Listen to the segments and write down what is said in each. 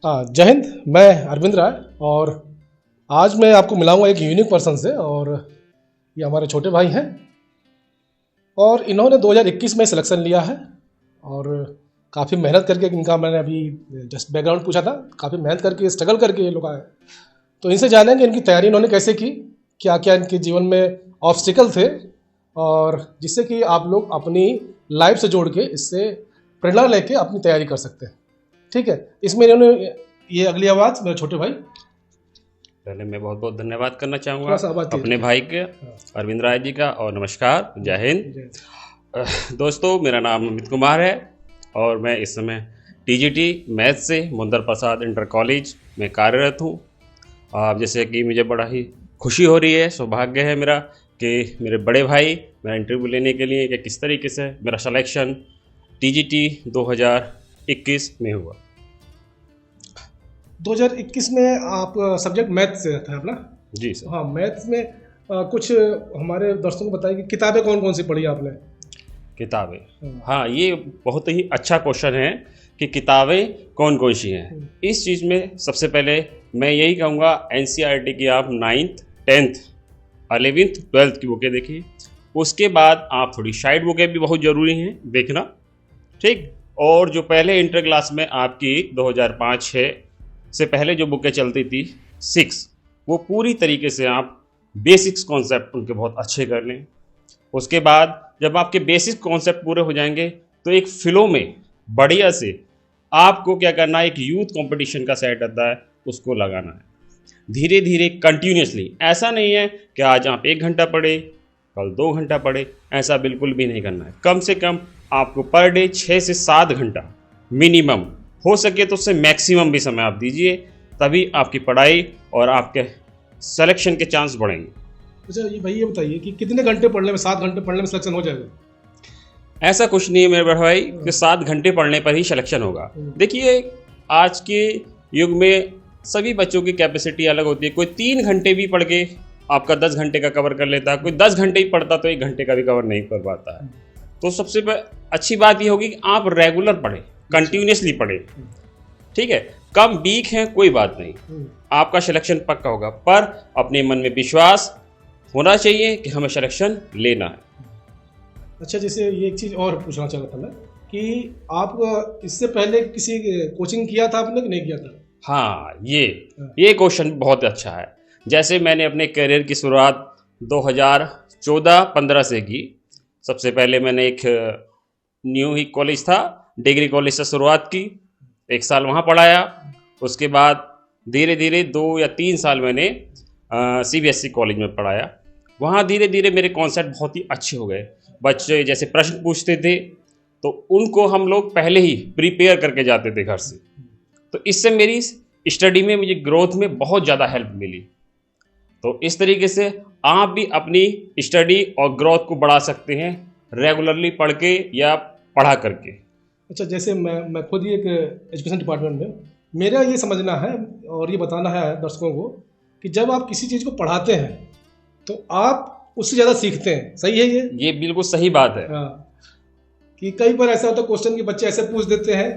जय हिंद। मैं अरविंद राय और आज मैं आपको मिलाऊंगा एक यूनिक पर्सन से। और ये हमारे छोटे भाई हैं और इन्होंने 2021 में सिलेक्शन लिया है और काफ़ी मेहनत करके इनका, मैंने अभी जस्ट बैकग्राउंड पूछा था, काफ़ी मेहनत करके स्ट्रगल करके ये लोग आए। तो इनसे जानेंगे इनकी तैयारी इन्होंने कैसे की, क्या क्या इनके जीवन में ऑब्स्टिकल थे और जिससे कि आप लोग अपनी लाइफ से जोड़ के इससे प्रेरणा लेके अपनी तैयारी कर सकते हैं। ठीक है, इसमें इन्होंने ये अगली आवाज़ मेरे छोटे भाई। पहले मैं बहुत बहुत धन्यवाद करना चाहूँगा थोड़ा सा आवाज़ तेज अपने भाई के अरविंद राय जी का, और नमस्कार, जय हिंद। दोस्तों, मेरा नाम अमित कुमार है और मैं इस समय टीजीटी मैथ से मुंदर प्रसाद इंटर कॉलेज में कार्यरत हूँ। जैसे कि मुझे बड़ा ही खुशी हो रही है, सौभाग्य है मेरा कि मेरे बड़े भाई मेरा इंटरव्यू लेने के लिए कि किस तरीके से मेरा सिलेक्शन टीजीटी 2021 में हुआ। 2021 में आप सब्जेक्ट मैथ से था अपना? जी सर। हाँ, मैथ्स में कुछ हमारे दर्शकों को बताइए कि किताबें कौन कौन सी पढ़ी आपने? किताबें, हाँ, ये बहुत ही अच्छा क्वेश्चन है कि किताबें कौन कौन सी हैं। इस चीज़ में सबसे पहले मैं यही कहूँगा, एनसीईआरटी की आप 9th 10th 11th 12th की बुकें देखिए। उसके बाद आप थोड़ी साइड बुकें भी बहुत ज़रूरी हैं देखना, ठीक। और जो पहले इंटर क्लास में आपकी 2005-6 से पहले जो बुकें चलती थी 6, वो पूरी तरीके से आप बेसिक्स कॉन्सेप्ट उनके बहुत अच्छे कर लें। उसके बाद जब आपके बेसिक कॉन्सेप्ट पूरे हो जाएंगे तो एक फ्लो में बढ़िया से आपको क्या करना है, एक यूथ कंपटीशन का सेट आता है उसको लगाना है धीरे धीरे कंटिन्यूसली। ऐसा नहीं है कि आज आप 1 घंटा पढ़े कल 2 घंटा पढ़े, ऐसा बिल्कुल भी नहीं करना है। कम से कम आपको पर डे 6 से 7 घंटा मिनिमम, हो सके तो उससे मैक्सिमम भी समय आप दीजिए, तभी आपकी पढ़ाई और आपके सिलेक्शन के चांस बढ़ेंगे। अच्छा, ये भाई ये बताइए कि कितने घंटे पढ़ने में, 7 घंटे पढ़ने में सिलेक्शन हो जाएगा? ऐसा कुछ नहीं है मेरे बड़े भाई कि 7 घंटे पढ़ने पर ही सिलेक्शन होगा। देखिए, आज के युग में सभी बच्चों की कैपेसिटी अलग होती है। कोई 3 घंटे भी पढ़ के आपका 10 घंटे का कवर कर लेता है, कोई 10 घंटे ही पढ़ता तो 1 घंटे का भी कवर नहीं कर पाता है। तो सबसे अच्छी बात ये होगी कि आप रेगुलर पढ़ें, कंटिन्यूसली पढ़ें, ठीक है। कम वीक है कोई बात नहीं, आपका सिलेक्शन पक्का होगा, पर अपने मन में विश्वास होना चाहिए कि हमें सिलेक्शन लेना है। अच्छा, जैसे ये एक चीज़ और पूछना चाह रहा था मैं कि आप इससे पहले किसी कोचिंग किया था आपने कि नहीं किया था? हाँ, ये क्वेश्चन बहुत अच्छा है। जैसे मैंने अपने करियर की शुरुआत 2014-15 से की। सबसे पहले मैंने एक न्यू ही कॉलेज था, डिग्री कॉलेज से शुरुआत की, 1 साल वहाँ पढ़ाया। उसके बाद धीरे धीरे 2 या 3 साल मैंने सीबीएसई कॉलेज में पढ़ाया। वहाँ धीरे धीरे मेरे कॉन्सेप्ट बहुत ही अच्छे हो गए। बच्चे जैसे प्रश्न पूछते थे तो उनको हम लोग पहले ही प्रिपेयर करके जाते थे घर से, तो इससे मेरी स्टडी में, मुझे ग्रोथ में बहुत ज़्यादा हेल्प मिली। तो इस तरीके से आप भी अपनी स्टडी और ग्रोथ को बढ़ा सकते हैं रेगुलरली पढ़ के या पढ़ा करके। अच्छा, जैसे मैं खुद ही एक एजुकेशन डिपार्टमेंट में, मेरा ये समझना है और ये बताना है दर्शकों को कि जब आप किसी चीज़ को पढ़ाते हैं तो आप उससे ज़्यादा सीखते हैं। सही है ये बिल्कुल सही बात है। हाँ, कि कई बार ऐसा होता है क्वेश्चन के बच्चे ऐसे पूछ देते हैं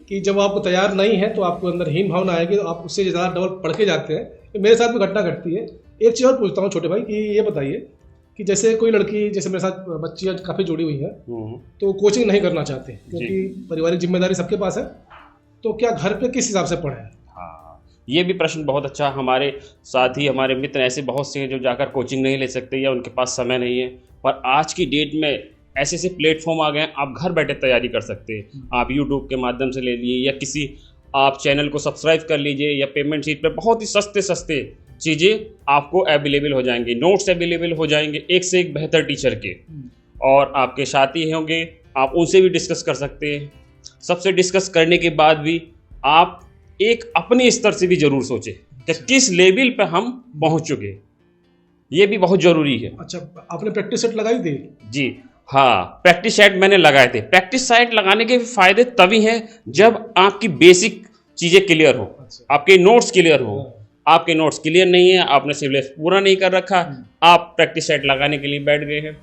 कि जब आप तैयार नहीं है तो आपको अंदर हीन भावना आएगी, तो आप उससे ज़्यादा डबल पढ़ के जाते हैं। तो मेरे साथ भी घटना घटती है। एक चीज़ और पूछता हूँ छोटे भाई कि ये बताइए कि जैसे कोई लड़की, जैसे मेरे साथ बच्चियाँ काफ़ी जुड़ी हुई हैं, तो कोचिंग नहीं करना चाहते क्योंकि पारिवारिक जिम्मेदारी सबके पास है, तो क्या घर पे किस हिसाब से पढ़ें? हाँ, ये भी प्रश्न बहुत अच्छा। हमारे साथ ही हमारे मित्र ऐसे बहुत से हैं जो जाकर कोचिंग नहीं ले सकते या उनके पास समय नहीं है, पर आज की डेट में ऐसे ऐसे प्लेटफॉर्म आ गए हैं, आप घर बैठे तैयारी कर सकते हैं। आप यूट्यूब के माध्यम से ले लीजिए या किसी आप चैनल को सब्सक्राइब कर लीजिए, या पेमेंट शीट पर बहुत ही सस्ते सस्ते चीज़ें आपको अवेलेबल हो जाएंगी, नोट्स अवेलेबल हो जाएंगे एक से एक बेहतर टीचर के, और आपके साथी होंगे, आप उनसे भी डिस्कस कर सकते हैं। सबसे डिस्कस करने के बाद भी आप एक अपने स्तर से भी जरूर सोचें कि किस लेवल पे हम पहुंच चुके, ये भी बहुत ज़रूरी है। अच्छा, आपने प्रैक्टिस सेट लगाई थी? जी हाँ, प्रैक्टिस सेट मैंने लगाए थे। प्रैक्टिस सेट लगाने के फ़ायदे तभी हैं जब आपकी बेसिक चीज़ें क्लियर हो, आपके नोट्स क्लियर हो। आपके नोट्स क्लियर नहीं है, आपने सिलेबस पूरा नहीं कर रखा, आप प्रैक्टिस सेट लगाने के लिए बैठ गए हैं,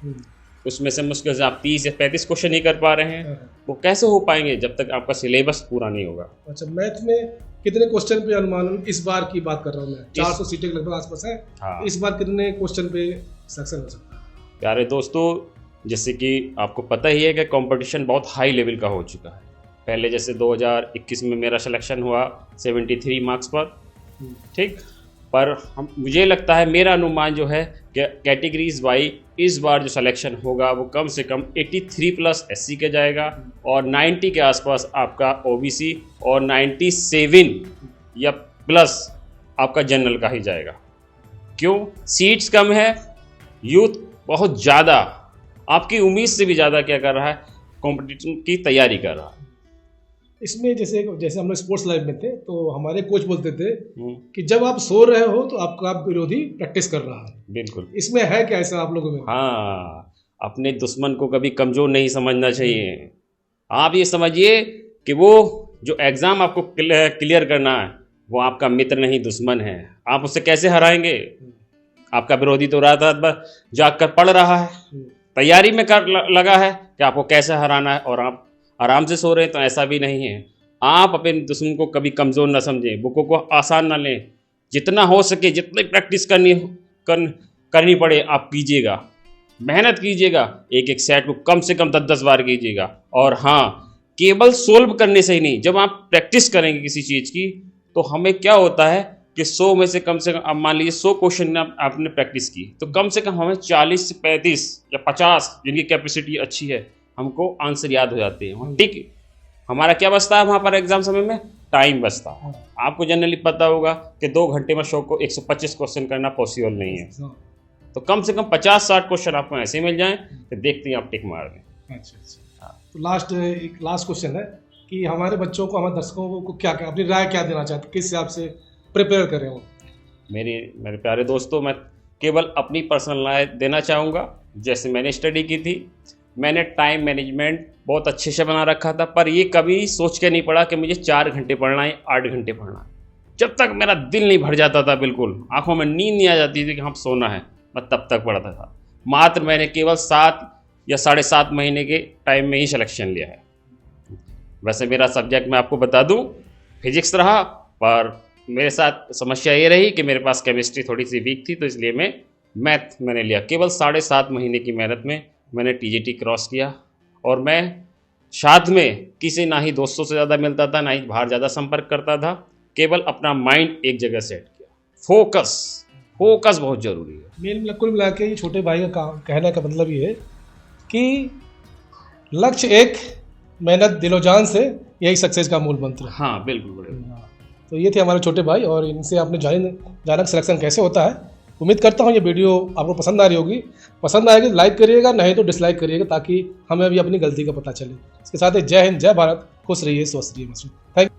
उसमें से मुश्किल से आप 30 या 35 क्वेश्चन ही कर पा रहे हैं, वो कैसे हो पाएंगे जब तक आपका सिलेबस पूरा नहीं होगा। अच्छा, मैथ में कितने क्वेश्चन पे अनुमान इस बार की बात कर रहा हूँ मैं, 400 सीटें लगभग आसपास है। हाँ। इस बार कितने क्वेश्चन पे सिलेक्शन हो सकता है? प्यारे दोस्तों, जैसे कि आपको पता ही है कि कंपटीशन बहुत हाई लेवल का हो चुका है। पहले जैसे 2021 में मेरा सिलेक्शन हुआ 73 मार्क्स पर, ठीक, पर मुझे लगता है, मेरा अनुमान जो है कि कैटेगरीज वाइज इस बार जो सिलेक्शन होगा वो कम से कम 83 प्लस SC के जाएगा और 90 के आसपास आपका OBC और 97 या प्लस आपका जनरल का ही जाएगा। क्यों? सीट्स कम है, यूथ बहुत ज़्यादा आपकी उम्मीद से भी ज़्यादा क्या कर रहा है, कॉम्पिटिशन की तैयारी कर रहा है। इसमें जैसे हम लोग स्पोर्ट्स लाइफ में थे तो हमारे कोच बोलते थे कि जब आप सो रहे हो तो आपका विरोधी प्रैक्टिस कर रहा है। बिल्कुल, इसमें है क्या ऐसा आप लोगों में? हाँ, अपने दुश्मन को कभी कमज़ोर नहीं समझना चाहिए। आप ये समझिए कि वो जो एग्ज़ाम आपको क्लियर करना है वो आपका मित्र नहीं दुश्मन है। आप उससे कैसे हराएंगे? आपका विरोधी तो रात रात भर जाग कर पढ़ रहा है, तैयारी में लगा है कि आपको कैसे हराना है, और आप आराम से सो रहे हैं। तो ऐसा भी नहीं है। आप अपने दुश्मन को कभी कमज़ोर ना समझें, बुकों को आसान ना लें। जितना हो सके, जितनी प्रैक्टिस करनी पड़े आप कीजिएगा, मेहनत कीजिएगा। एक एक सेट को कम से कम 10-10 बार कीजिएगा। और हाँ, केवल सोल्व करने से ही नहीं, जब आप प्रैक्टिस करेंगे किसी चीज़ की तो हमें क्या होता है कि 100 में से कम से कम, अब मान लीजिए 100 क्वेश्चन आपने प्रैक्टिस की तो कम से कम हमें 40 से 35 या 50 जिनकी कैपेसिटी अच्छी है हमको आंसर याद हो जाते हैं। ठीक, हमारा क्या बचता है वहाँ पर एग्जाम समय में? टाइम बचता है। आपको जनरली पता होगा कि 2 घंटे में 100 को 125 क्वेश्चन करना पॉसिबल नहीं है। तो कम से कम 50-60 क्वेश्चन आपको ऐसे मिल जाएं तो देखते हैं आप टिक मार दें। अच्छा। तो लास्ट क्वेश्चन है कि हमारे बच्चों को, हमारे दर्शकों को क्या अपनी राय क्या देना चाहते, किस हिसाब से प्रिपेयर करें वो? मेरे प्यारे दोस्तों, मैं केवल अपनी पर्सनल राय देना चाहूँगा। जैसे मैंने स्टडी की थी, मैंने टाइम मैनेजमेंट बहुत अच्छे से बना रखा था, पर ये कभी सोच के नहीं पड़ा कि मुझे 4 घंटे पढ़ना है, 8 घंटे पढ़ना है। जब तक मेरा दिल नहीं भर जाता था, बिल्कुल आंखों में नींद नहीं आ जाती थी कि हम सोना है, मैं तब तक पढ़ता था। मात्र मैंने केवल 7 या 7.5 महीने के टाइम में ही सिलेक्शन लिया है। वैसे मेरा सब्जेक्ट मैं आपको बता दूं फिजिक्स रहा, पर मेरे साथ समस्या ये रही कि मेरे पास केमिस्ट्री थोड़ी सी वीक थी, तो इसलिए मैथ मैंने लिया। केवल 7.5 महीने की मेहनत में मैंने TGT क्रॉस किया, और मैं साथ में किसी ना ही दोस्तों से ज़्यादा मिलता था, ना ही बाहर ज़्यादा संपर्क करता था। केवल अपना माइंड एक जगह सेट किया। फोकस बहुत ज़रूरी है। कुल मिला के छोटे भाई का कहने का मतलब ये है कि लक्ष्य एक, मेहनत दिलोजान से, यही सक्सेस का मूल मंत्र है। हाँ, बिल्कुल। तो ये थे हमारे छोटे भाई, और इनसे आपने जाना सिलेक्शन कैसे होता है। उम्मीद करता हूँ ये वीडियो आपको पसंद आ रही होगी। पसंद आएगी तो लाइक करिएगा, नहीं तो डिसलाइक करिएगा, ताकि हमें भी अपनी गलती का पता चले। इसके साथ ही जय हिंद, जय भारत, खुश रहिए, स्वस्थ रहिए। Thank you.